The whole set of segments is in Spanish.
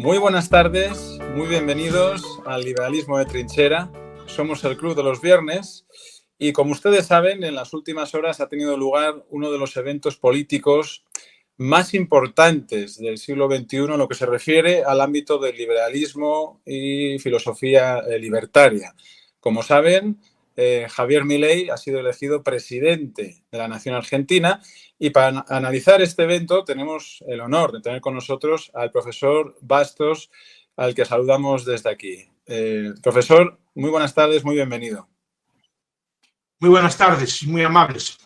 Muy buenas tardes, muy bienvenidos al Liberalismo de Trinchera. Somos el Club de los Viernes y, como ustedes saben, en las últimas horas ha tenido lugar uno de los eventos políticos más importantes del siglo XXI en lo que se refiere al ámbito del liberalismo y filosofía libertaria. Como saben, Javier Milei ha sido elegido presidente de la nación argentina y para analizar este evento tenemos el honor de tener con nosotros al profesor Bastos, al que saludamos desde aquí. Profesor, muy buenas tardes, muy bienvenido. Muy buenas tardes, muy amables.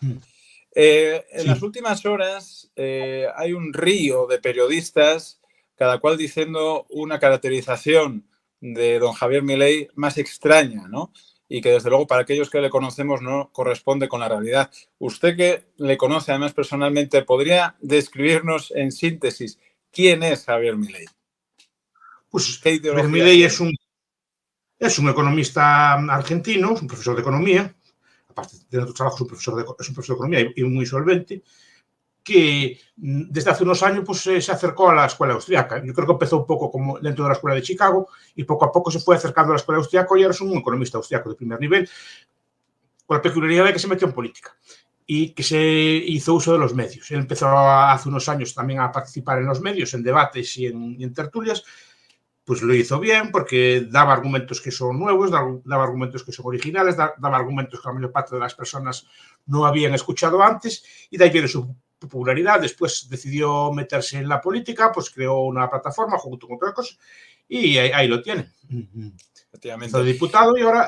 En las últimas horas hay un río de periodistas, cada cual diciendo una caracterización de don Javier Milei más extraña, ¿no? Y que desde luego para aquellos que le conocemos no corresponde con la realidad. Usted, que le conoce además personalmente, ¿podría describirnos en síntesis quién es Javier Milei? Pues Javier Milei es un economista argentino, es un profesor de economía, aparte de otros trabajos, es un profesor de economía y muy solvente, que desde hace unos años pues, se acercó a la escuela austriaca. Yo creo que empezó un poco como dentro de la escuela de Chicago y poco a poco se fue acercando a la escuela austriaca y ahora es un economista austriaco de primer nivel, con la peculiaridad de que se metió en política y que se hizo uso de los medios. Él empezó hace unos años también a participar en los medios, en debates y en tertulias. Pues lo hizo bien porque daba argumentos que son nuevos, daba argumentos que son originales, daba argumentos que la mayor parte de las personas no habían escuchado antes y de ahí viene su popularidad. Después decidió meterse en la política, pues creó una plataforma junto con otras cosas y ahí lo tiene. Efectivamente. De diputado y ahora va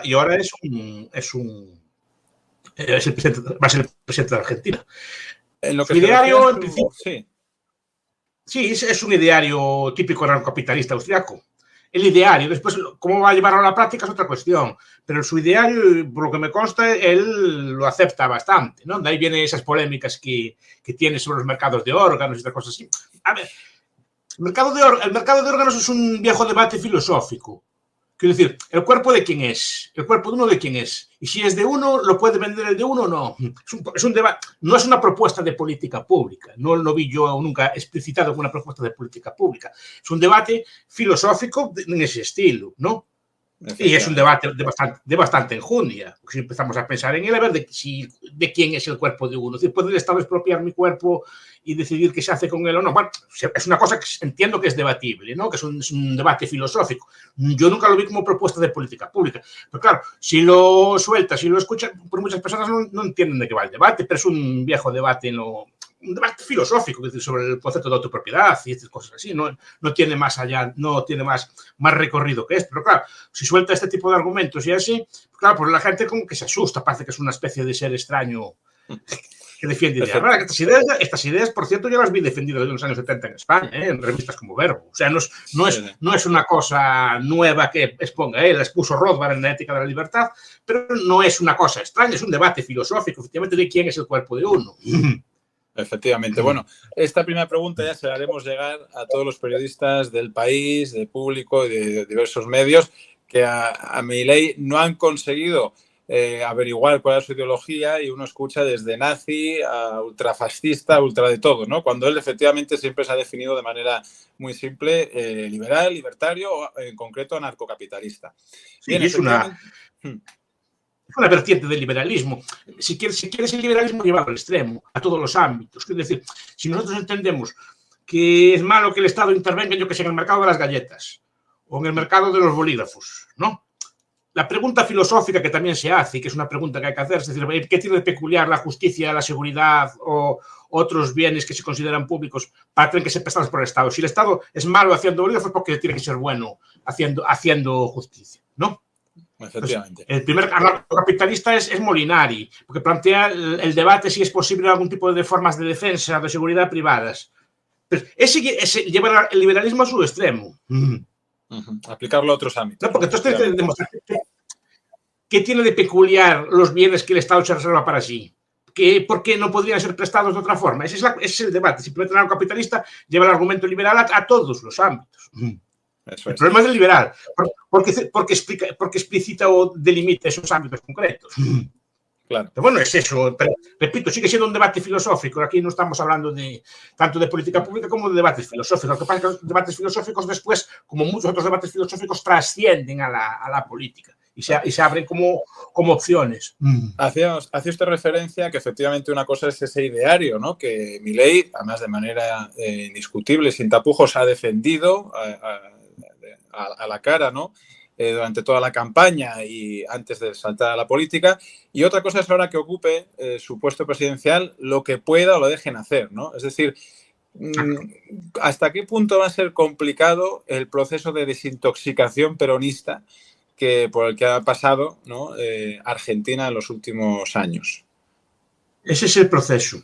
a ser el presidente de Argentina. En lo que su ideario, en principio, sí. Sí, es un ideario típico anarcocapitalista austriaco. El ideario, después, cómo va a llevarlo a la práctica es otra cuestión, pero su ideario, por lo que me consta, él lo acepta bastante, ¿no? De ahí vienen esas polémicas que tiene sobre los mercados de órganos y otras cosas así. A ver, el mercado de órganos es un viejo debate filosófico. Quiero decir, ¿el cuerpo de quién es? ¿El cuerpo de uno de quién es? Y si es de uno, ¿lo puede vender el de uno o no? Es un debate, no es una propuesta de política pública. No lo vi yo nunca explicitado como una propuesta de política pública. Es un debate filosófico en ese estilo, ¿no? Y es un debate de bastante enjundia. Si empezamos a pensar en él, a ver de quién es el cuerpo de uno. Es decir, ¿puede el Estado expropiar mi cuerpo y decidir qué se hace con él o no? Bueno, es una cosa que entiendo que es debatible, ¿no? Que es un debate filosófico. Yo nunca lo vi como propuesta de política pública. Pero claro, si lo sueltas, si lo escuchas, por muchas personas no entienden de qué va el debate, pero es un viejo debate un debate filosófico, es decir, sobre el concepto de autopropiedad y estas cosas así. No tiene más allá, no tiene más recorrido que esto. Pero claro, si suelta este tipo de argumentos y así, claro, pues la gente como que se asusta, parece que es una especie de ser extraño que defiende ideas. Ahora, estas ideas, por cierto, ya las vi defendidas en los años 70 en España, en revistas como Verbo. O sea, no es una cosa nueva que exponga él, la expuso Rothbard en La ética de la libertad, pero no es una cosa extraña, es un debate filosófico, efectivamente, de quién es el cuerpo de uno. Efectivamente. Bueno, esta primera pregunta ya se la haremos llegar a todos los periodistas del país, del público y de diversos medios que a Milei no han conseguido averiguar cuál es su ideología y uno escucha desde nazi a ultrafascista, ultra de todo, ¿no? Cuando él efectivamente siempre se ha definido de manera muy simple liberal, libertario o en concreto anarcocapitalista. Sí, bien, es una vertiente del liberalismo. Si quieres el liberalismo llevado al extremo, a todos los ámbitos. Es decir, si nosotros entendemos que es malo que el Estado intervenga, yo que sé, en el mercado de las galletas o en el mercado de los bolígrafos, ¿no? La pregunta filosófica que también se hace, y que es una pregunta que hay que hacer, es decir, ¿qué tiene de peculiar la justicia, la seguridad o otros bienes que se consideran públicos para tener que ser prestados por el Estado? Si el Estado es malo haciendo bolígrafos, ¿por qué tiene que ser bueno haciendo justicia, ¿no? Efectivamente. Pues el primer anarcocapitalista es Molinari, porque plantea el debate si es posible algún tipo de formas de defensa, de seguridad privadas. Pero ese lleva el liberalismo a su extremo. Aplicarlo a otros ámbitos. No, porque entonces tienes que demostrar qué tiene de peculiar los bienes que el Estado se reserva para sí. ¿Por qué no podrían ser prestados de otra forma? Ese es el debate. Simplemente el anarcocapitalista lleva el argumento liberal a todos los ámbitos. El problema es el liberal, porque explicita o delimita esos ámbitos concretos. Claro. Pero bueno, es eso. Pero, repito, sigue siendo un debate filosófico. Aquí no estamos hablando tanto de política pública como de debates filosóficos. Lo que pasa es que los debates filosóficos después, como muchos otros debates filosóficos, trascienden a la política y se abren como opciones. Hacía usted referencia a que efectivamente una cosa es ese ideario, ¿no? Que Milei, además de manera indiscutible, sin tapujos, ha defendido a la cara, ¿no? Durante toda la campaña y antes de saltar a la política. Y otra cosa es ahora que ocupe su puesto presidencial, lo que pueda o lo dejen hacer, ¿no? Es decir, ¿hasta qué punto va a ser complicado el proceso de desintoxicación peronista por el que ha pasado, ¿no? Argentina en los últimos años? Ese es el proceso.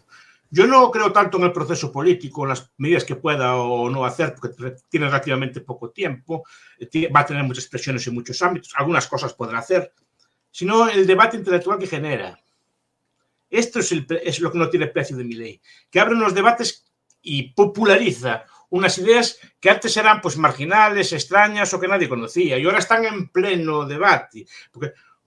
Yo no creo tanto en el proceso político, en las medidas que pueda o no hacer, porque tiene relativamente poco tiempo, va a tener muchas presiones en muchos ámbitos, algunas cosas podrá hacer, sino el debate intelectual que genera. Esto es lo que no tiene precio de Milei, que abre unos debates y populariza unas ideas que antes eran pues marginales, extrañas o que nadie conocía, y ahora están en pleno debate.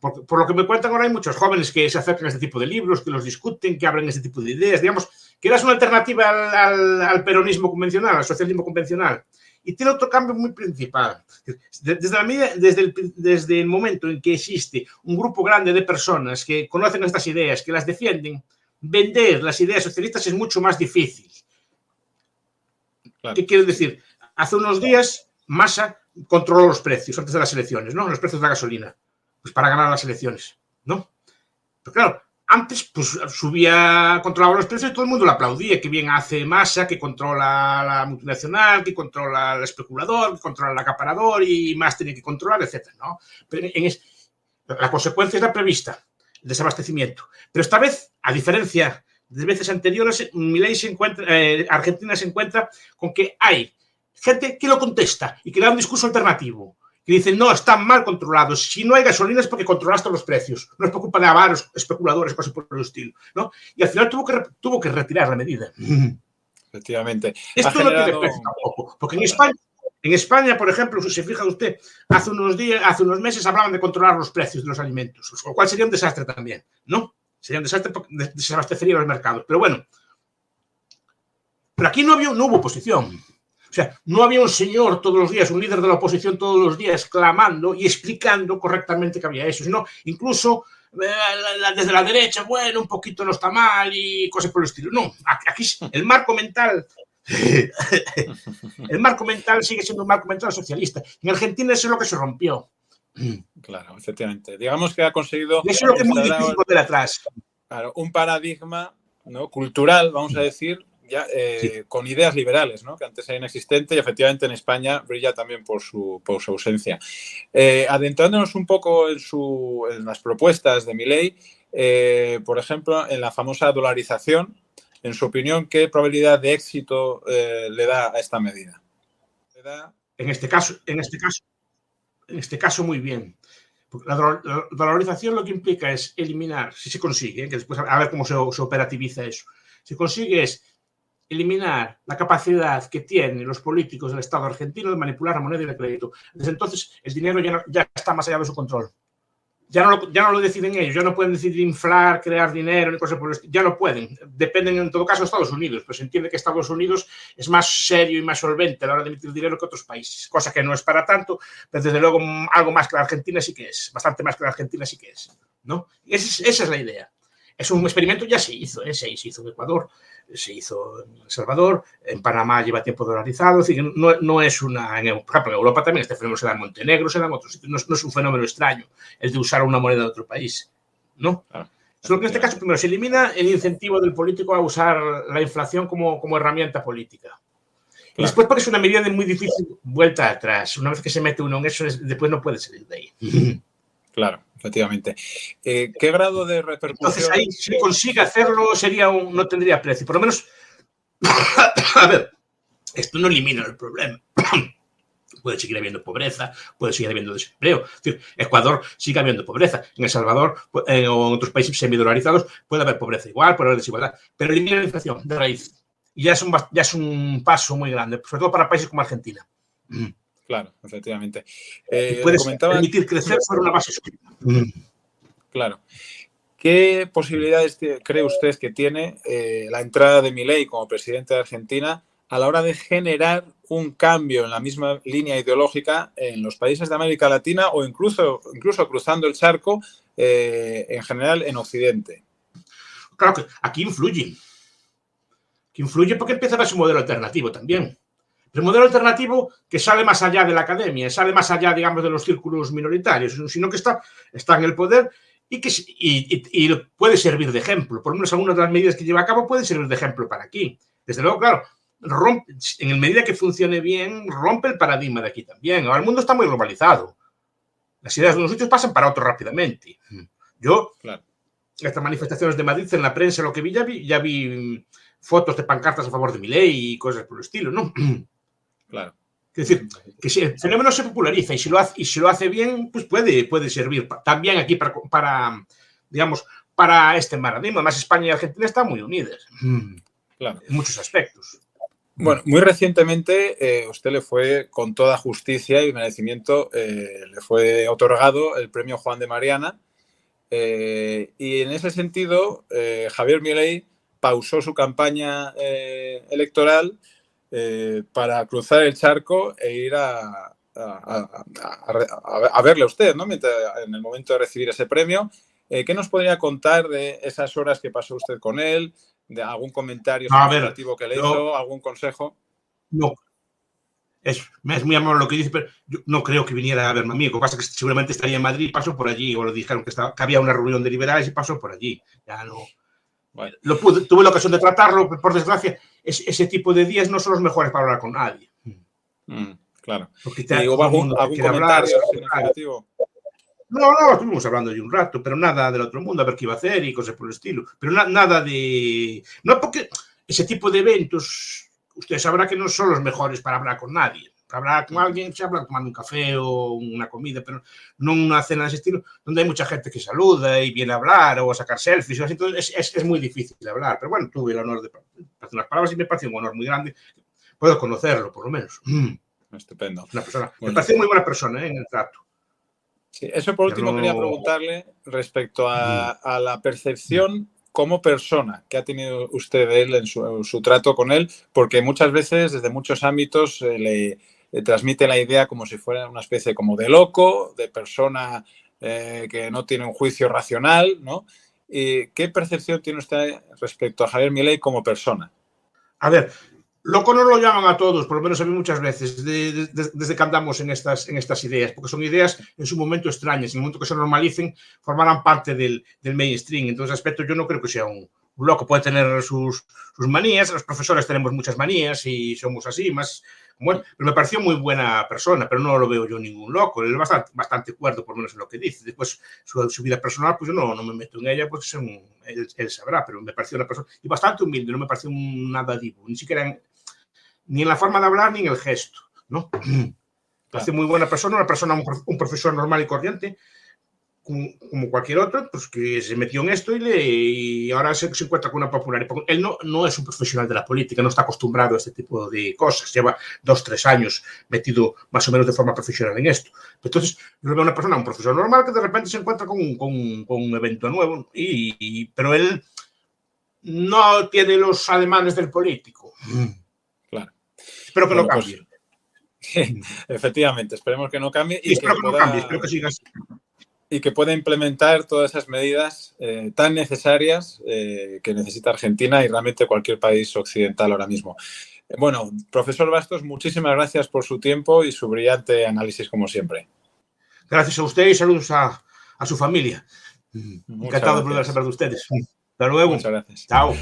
Por lo que me cuentan ahora hay muchos jóvenes que se acercan a este tipo de libros, que los discuten, que abren este tipo de ideas, digamos, que es una alternativa al peronismo convencional, al socialismo convencional. Y tiene otro cambio muy principal. Desde el momento en que existe un grupo grande de personas que conocen estas ideas, que las defienden, vender las ideas socialistas es mucho más difícil. Claro. ¿Qué quiero decir? Hace unos días Massa controló los precios antes de las elecciones, ¿no? Los precios de la gasolina. Pues para ganar las elecciones, ¿no? Pero claro, antes pues controlaba los precios y todo el mundo lo aplaudía, que bien hace Massa, que controla la multinacional, que controla el especulador, que controla el acaparador y más tiene que controlar, etcétera, ¿no? Pero la consecuencia es la prevista, el desabastecimiento. Pero esta vez, a diferencia de veces anteriores, Argentina se encuentra con que hay gente que lo contesta y que le da un discurso alternativo. Que dicen, no, están mal controlados. Si no hay gasolina es porque controlaste los precios. No es por culpa de avaros, especuladores, cosas por el estilo, ¿no? Y al final tuvo que retirar la medida. Efectivamente. Esto no tiene precio tampoco. Porque en España, por ejemplo, si se fija usted, hace unos meses hablaban de controlar los precios de los alimentos, lo cual sería un desastre también, ¿no? Sería un desastre porque desabastecería los mercados. Pero bueno, pero aquí no hubo oposición. O sea, no había un señor todos los días, un líder de la oposición todos los días clamando y explicando correctamente que había eso, sino incluso desde la derecha, bueno, un poquito no está mal y cosas por el estilo. No, aquí el marco mental sigue siendo un marco mental socialista. En Argentina eso es lo que se rompió. Claro, efectivamente. Digamos que ha conseguido... Y eso es lo que es muy difícil volver atrás. Claro, un paradigma, ¿no?, cultural, vamos a decir, ya, sí, con ideas liberales, ¿no?, que antes era inexistente y efectivamente en España brilla también por su ausencia. Adentrándonos un poco en las propuestas de Milei, por ejemplo, en la famosa dolarización, en su opinión, ¿qué probabilidad de éxito le da a esta medida? En este caso muy bien. La dolarización lo que implica es eliminar, si se consigue, que después a ver cómo se operativiza eso, si consigue es eliminar la capacidad que tienen los políticos del Estado argentino de manipular la moneda y el crédito. Desde entonces el dinero ya está más allá de su control. Ya no lo deciden ellos, ya no pueden decidir inflar, crear dinero, ni cosas por el estilo. Ya no pueden. Dependen en todo caso de Estados Unidos, pero se entiende que Estados Unidos es más serio y más solvente a la hora de emitir dinero que otros países, cosa que no es para tanto, pero desde luego algo más que la Argentina sí que es, bastante más que la Argentina sí que es, ¿no? Esa es la idea. Es un experimento, ya se hizo en Ecuador, se hizo en El Salvador, en Panamá lleva tiempo dolarizado, es decir, no es una... Por ejemplo, en Europa también este fenómeno se da en Montenegro, se da en otros sitios, no es un fenómeno extraño el de usar una moneda de otro país, ¿no? Solo que en este caso, primero, se elimina el incentivo del político a usar la inflación como herramienta política. Y después porque es una medida de muy difícil vuelta atrás. Una vez que se mete uno en eso, después no puede salir de ahí. Claro, efectivamente. ¿Qué grado de repercusión? Entonces, ahí, si consigue hacerlo, no tendría precio. Por lo menos, a ver, esto no elimina el problema. Puede seguir habiendo pobreza, puede seguir habiendo desempleo. Es decir, Ecuador sigue habiendo pobreza. En El Salvador o en otros países semidolarizados puede haber pobreza igual, puede haber desigualdad. Pero elimina la inflación de raíz. Y ya es un paso muy grande, sobre todo para países como Argentina. Claro, efectivamente. Puedes permitir crecer por una base sólida. Claro. ¿Qué posibilidades cree usted que tiene la entrada de Milei como presidente de Argentina a la hora de generar un cambio en la misma línea ideológica en los países de América Latina o incluso cruzando el charco en general en Occidente? Claro que aquí influye. Que influye porque empieza a verse un modelo alternativo también. Pero un modelo alternativo que sale más allá de la academia, sale más allá, digamos, de los círculos minoritarios, sino que está en el poder y que puede servir de ejemplo. Por lo menos algunas de las medidas que lleva a cabo pueden servir de ejemplo para aquí. Desde luego, claro, en medida que funcione bien, rompe el paradigma de aquí también. Ahora el mundo está muy globalizado. Las ideas de unos sitios pasan para otros rápidamente. Yo, claro, estas manifestaciones de Madrid en la prensa, lo que vi, ya vi fotos de pancartas a favor de Milei y cosas por el estilo, ¿no? Claro. Es decir, que si el fenómeno se populariza y si lo hace bien, pues puede servir también aquí para digamos, para este paradigma. Además, España y Argentina están muy unidas. Claro. En muchos aspectos. Bueno, muy recientemente usted le fue, con toda justicia y merecimiento, le fue otorgado el premio Juan de Mariana. Y en ese sentido, Javier Milei pausó su campaña electoral para cruzar el charco e ir a verle a usted, ¿no? En el momento de recibir ese premio. ¿Qué nos podría contar de esas horas que pasó usted con él? ¿De algún comentario significativo que le hizo? ¿Algún consejo? No. Es muy amable lo que dice, pero yo no creo que viniera a verme a mí. Lo que pasa es que seguramente estaría en Madrid y pasó por allí. O le dijeron que había una reunión de liberales y pasó por allí. Ya no. Bueno. Tuve la ocasión de tratarlo, por desgracia. Ese tipo de días no son los mejores para hablar con nadie. Claro. ¿Y hubo algún comentario significativo? No, estuvimos hablando de un rato, pero nada del otro mundo, a ver qué iba a hacer y cosas por el estilo. Pero nada de... No, porque ese tipo de eventos, usted sabrá que no son los mejores para hablar con nadie. Para hablar con alguien se habla tomando un café o una comida, pero no una cena de ese estilo, donde hay mucha gente que saluda y viene a hablar o a sacar selfies. Entonces es muy difícil de hablar. Pero bueno, tuve el honor de hacer unas palabras y me pareció un honor muy grande. Puedo conocerlo, por lo menos. Estupendo. Una persona. Bueno. Me pareció muy buena persona en el trato. Sí, eso por último quería preguntarle respecto a la percepción como persona que ha tenido usted de él en su trato con él, porque muchas veces desde muchos ámbitos le transmite la idea como si fuera una especie como de loco, de persona que no tiene un juicio racional, ¿no? ¿Qué percepción tiene usted respecto a Javier Milei como persona? A ver, loco no lo llaman a todos, por lo menos a mí muchas veces, desde que andamos en estas ideas, porque son ideas en su momento extrañas, en el momento que se normalicen, formarán parte del mainstream. Entonces, aspecto, yo no creo que sea un loco, puede tener sus manías, los profesores tenemos muchas manías y somos así, más... Bueno, pero me pareció muy buena persona, pero no lo veo yo ningún loco. Él es bastante cuerdo, por lo menos en lo que dice. Después, su vida personal, pues yo no me meto en ella, pues él sabrá, pero me pareció una persona... Y bastante humilde, no me pareció nada divo, ni siquiera ni en la forma de hablar ni en el gesto, ¿no? Parece muy buena persona, un profesor normal y corriente, como cualquier otro, pues que se metió en esto y ahora se encuentra con una popularidad. Él no es un profesional de la política, no está acostumbrado a este tipo de cosas. Lleva 2-3 años metido más o menos de forma profesional en esto. Entonces, yo veo un profesor normal que de repente se encuentra con un evento nuevo, pero él no tiene los ademanes del político. Claro. Espero que no cambie. Pues, sí, efectivamente, esperemos que no cambie. Espero que siga así. Y que pueda implementar todas esas medidas tan necesarias que necesita Argentina y realmente cualquier país occidental ahora mismo. Bueno, profesor Bastos, muchísimas gracias por su tiempo y su brillante análisis como siempre. Gracias a usted y saludos a su familia. Encantado de volver a saber de ustedes. Hasta luego. Muchas gracias. Chao.